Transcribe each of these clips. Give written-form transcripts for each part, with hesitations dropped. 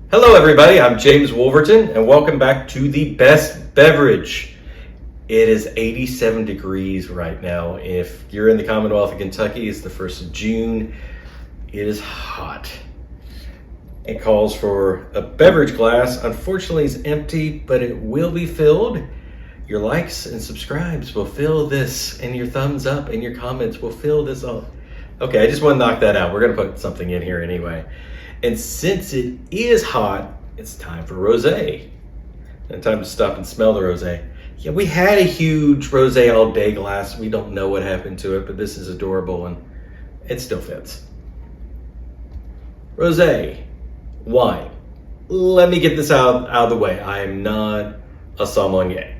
Hello everybody, I'm James Wolverton and welcome back to the best beverage. It is 87 degrees right now. If you're in the Commonwealth of Kentucky, it's the 1st of June. It is hot. It calls for a beverage glass. Unfortunately, it's empty, but it will be filled. Your likes and subscribes will fill this, and your thumbs up and your comments will fill this up. Okay, I just want to knock that out. We're going to put something in here anyway. And since it is hot, it's time for rosé. And time to stop and smell the rosé. Yeah, we had a huge Rosé All day glass. We don't know what happened to it, but this is adorable and it still fits. Rosé, wine. Let me get this out of the way. I am not a sommelier.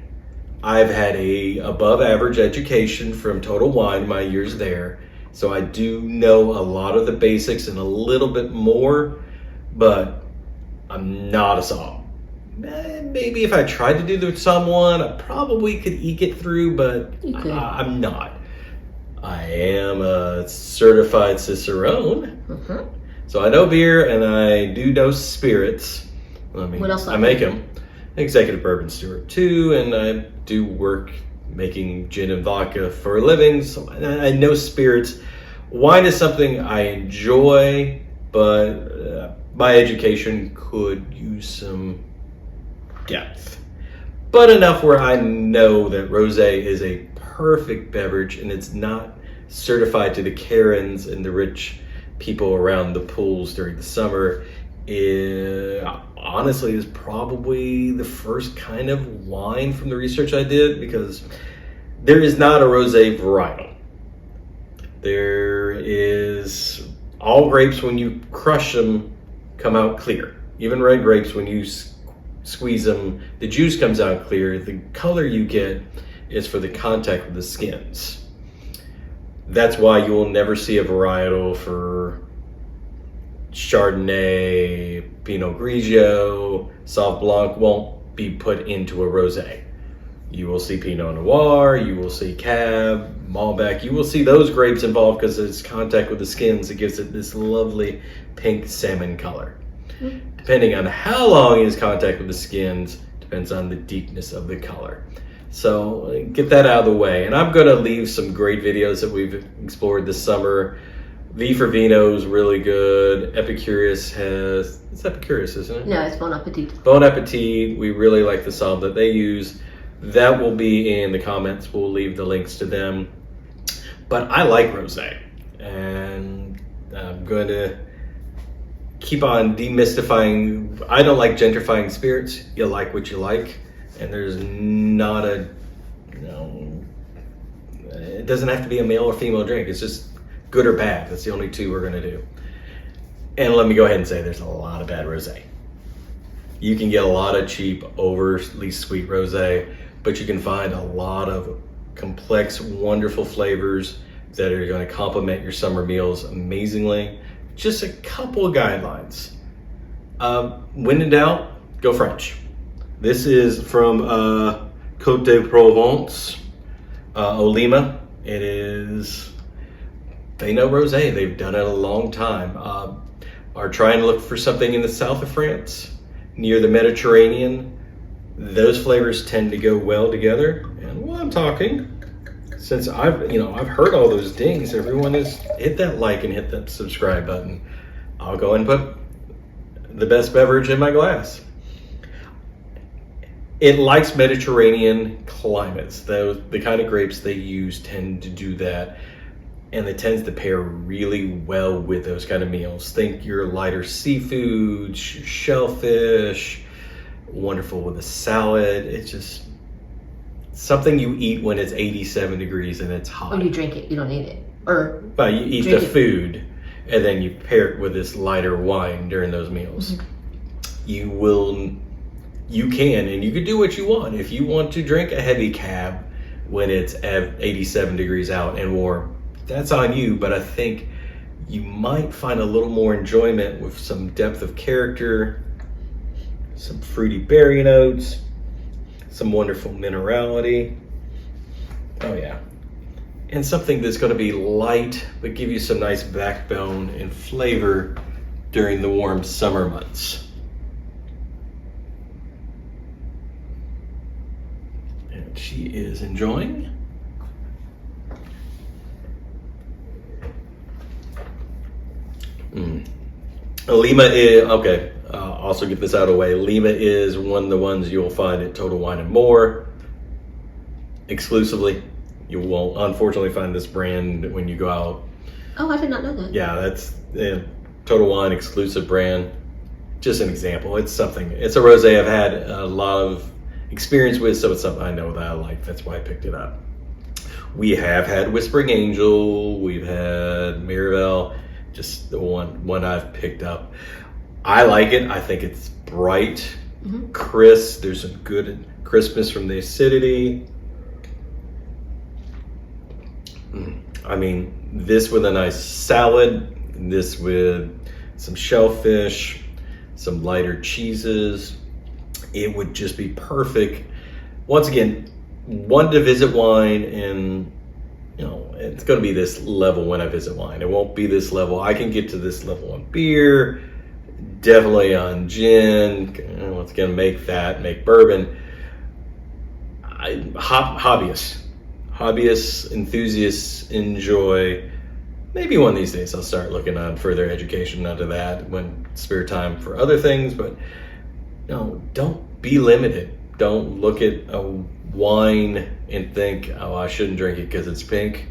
I've had a above average education from Total Wine my years there. So I do know a lot of the basics and a little bit more, but I'm not a somm. Maybe if I tried to do the someone, I probably could eke it through, but I'm not. I am a certified Cicerone. So I know beer and I do know spirits. What else? I make them. Executive bourbon steward too, and I do work making gin and vodka for a living, so I know spirits. Wine is something I enjoy, but my education could use some depth. But enough where I know that rosé is a perfect beverage and it's not certified to the Karens and the rich people around the pools during the summer. Honestly, is probably the first kind of wine from the research I did, because there is not a rosé varietal. There is all grapes, when you crush them, come out clear. Even red grapes, when you squeeze them, the juice comes out clear. The color you get is for the contact with the skins. That's why you will never see a varietal for Chardonnay, Pinot Grigio, Sauv Blanc won't be put into a rosé. You will see Pinot Noir, you will see Cab, Malbec, you will see those grapes involved because it's contact with the skins that gives it this lovely pink salmon color. Depending on how long is contact with the skins, depends on the deepness of the color. So get that out of the way. And I'm gonna leave some great videos that we've explored this summer. V for Vino is really good. Epicurus has, it's Epicurus, isn't it? No, it's Bon Appetit. Bon Appetit, we really like the somm that they use. That will be in the comments. We'll leave the links to them. But I like rosé, and I'm going to keep on demystifying. I don't like gentrifying spirits. You like what you like, and there's not a, it doesn't have to be a male or female drink. It's just good or bad. That's the only two we're going to do. And let me go ahead and say there's a lot of bad rosé. You can get a lot of cheap, overly sweet rosé, but you can find a lot of complex, wonderful flavors that are going to complement your summer meals amazingly. Just a couple of guidelines. When in doubt, go French. This is from Côte de Provence, Olima. It is, they know rosé. They've done it a long time. Are trying to look for something in the south of France, near the Mediterranean. Those flavors tend to go well together. And while I'm talking, since I've heard all those dings, everyone has hit that like and hit that subscribe button. I'll go and put the best beverage in my glass. It likes Mediterranean climates. The kind of grapes they use tend to do that. And it tends to pair really well with those kind of meals. Think your lighter seafood, shellfish, wonderful with a salad. It's just something you eat when it's 87 degrees and it's hot. Or you drink it, you don't eat it. Or well, you eat the food and then you pair it with this lighter wine during those meals. You can, and you can do what you want. If you want to drink a heavy cab when it's at 87 degrees out and warm, that's on you, but I think you might find a little more enjoyment with some depth of character, some fruity berry notes, some wonderful minerality. Oh yeah. And something that's going to be light, but give you some nice backbone and flavor during the warm summer months. she is enjoying. Lima is, okay, also get this out of the way. Lima is one of the ones you'll find at Total Wine and More exclusively. You won't, unfortunately, find this brand when you go out. Oh, I did not know that. Yeah, that's Total Wine exclusive brand. Just an example. It's something, it's a rosé I've had a lot of experience with, so it's something I know that I like. That's why I picked it up. We have had Whispering Angel, we've had Mirabelle, just the one I've picked up. I like it. I think it's bright, crisp. There's some good crispness from the acidity. I mean, this with a nice salad, this with some shellfish, some lighter cheeses, it would just be perfect. Once again, one to visit wine, and you know, it's going to be this level when I visit wine. It won't be this level. I can get to this level on beer, definitely on gin. Once again, make bourbon. Hobbyists, enthusiasts enjoy. Maybe one of these days I'll start looking on further education onto that when spare time for other things, but no, don't be limited. Don't look at a wine and think, oh, I shouldn't drink it because it's pink.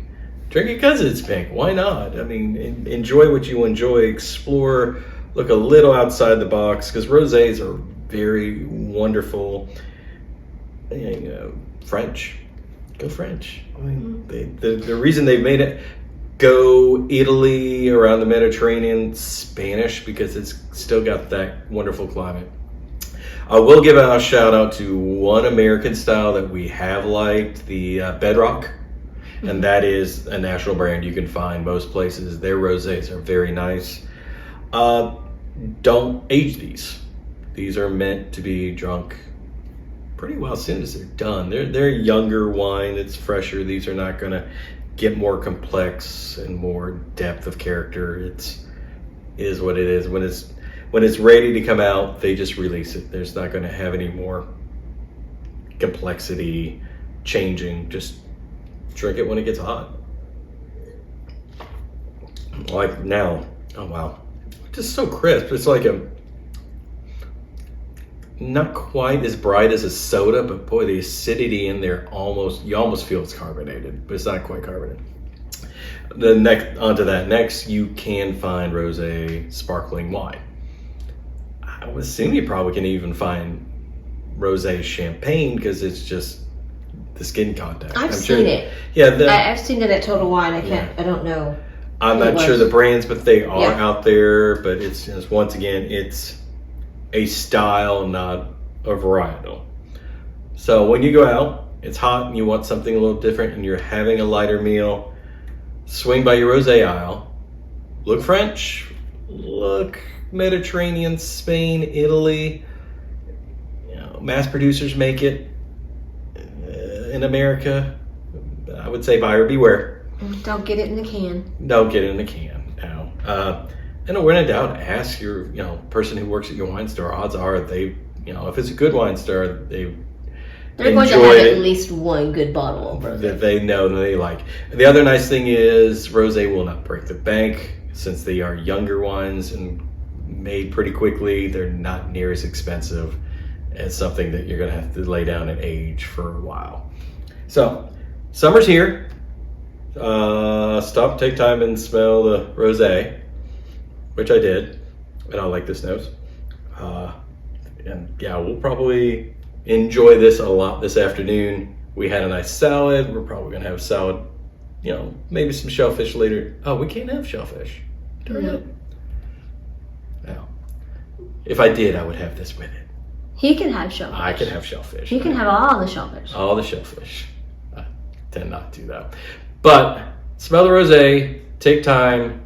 Drink it because it's pink. Why not? I mean, enjoy what you enjoy. Explore. Look a little outside the box, because rosés are very wonderful. French. Go French. I mean, the reason they've made it go Italy, around the Mediterranean, Spanish, because it's still got that wonderful climate. I will give a shout out to one American style that we have liked, the Bedrock, and that is a national brand you can find most places. Their rosés are very nice. Don't age these. These are meant to be drunk pretty well as soon as they're done. They're younger wine, it's fresher. These are not going to get more complex and more depth of character. It is what it is. When it's ready to come out, they just release it. There's not going to have any more complexity changing. Just drink it when it gets hot. Like now. Oh wow, just so crisp. It's like not quite as bright as a soda, but boy, the acidity in there you almost feel it's carbonated, but it's not quite carbonated. Next, you can find rosé sparkling wine. I would assume you probably can even find rosé champagne, because it's just the skin contact. I've seen it. Yeah, I've seen it at Total Wine. I don't know. I'm not sure the brands, but they are out there. But it's just, once again, it's a style, not a varietal. So when you go out, it's hot and you want something a little different, and you're having a lighter meal, swing by your rosé aisle. Look French, look Mediterranean, Spain, Italy. Mass producers make it in America. I would say buyer beware. Don't get it in the can. Don't get it in the can. No. And when in doubt, ask your person who works at your wine store. Odds are they, if it's a good wine store, they're going to have at least one good bottle of rosé that they know that they like. The other nice thing is rosé will not break the bank, since they are younger wines and made pretty quickly. They're not near as expensive as something that you're going to have to lay down and age for a while. So summer's here. Stop, take time, and smell the rosé, which I did, and I like this nose. And yeah, we'll probably enjoy this a lot this afternoon. We had a nice salad. We're probably gonna have salad, maybe some shellfish later. Oh, we can't have shellfish. Darn it. Now, if I did, I would have this with it. He can have shellfish. I can have shellfish. He can have all the shellfish. All the shellfish. I tend not to, though. But smell the rosé, take time,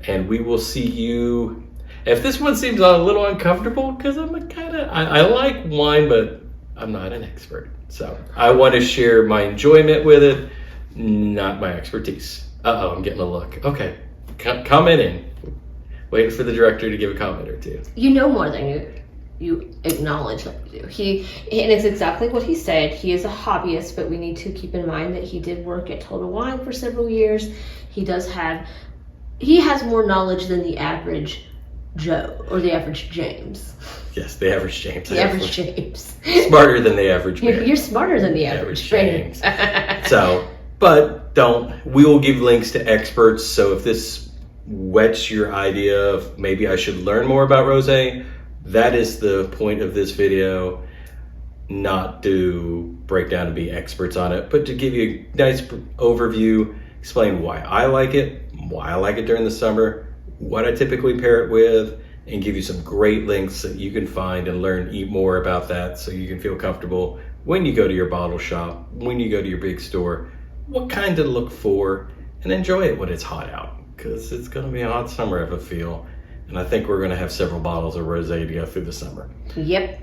and we will see you. If this one seems a little uncomfortable, because I like wine, but I'm not an expert. So I want to share my enjoyment with it, not my expertise. Uh-oh, I'm getting a look. Okay, comment in. Waiting for the director to give a comment or two. You know more than you. you acknowledge that you do. And it's exactly what he said. He is a hobbyist, but we need to keep in mind that he did work at Total Wine for several years. He has more knowledge than the average Joe or the average James. Yes, the average James. The average James. Smarter than the average bear. You're smarter than the average James. We will give links to experts. So if this whets your idea of maybe I should learn more about rosé, that is the point of this video. Not to break down and be experts on it, but to give you a nice overview, explain why I like it during the summer, what I typically pair it with, and give you some great links that you can find and learn more about that so you can feel comfortable when you go to your bottle shop, when you go to your big store, what kind to look for, and enjoy it when it's hot out, because it's going to be a hot summer, I have a feel. And I think we're going to have several bottles of rosé to go through the summer. Yep.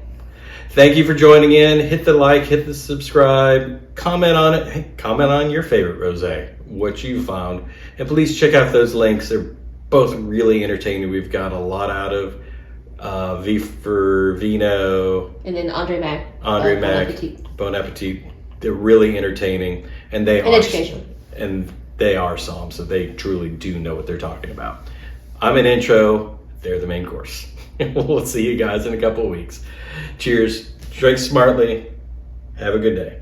Thank you for joining in. Hit the like, hit the subscribe, comment on it. Hey, comment on your favorite rosé, what you found. And please check out those links. They're both really entertaining. We've got a lot out of V for Vino. And then Andre Mac. Bon Appetit. They're really entertaining. And educational. And they are psalms, so they truly do know what they're talking about. I'm an intro. They're the main course. We'll see you guys in a couple of weeks. Cheers. Drink smartly. Have a good day.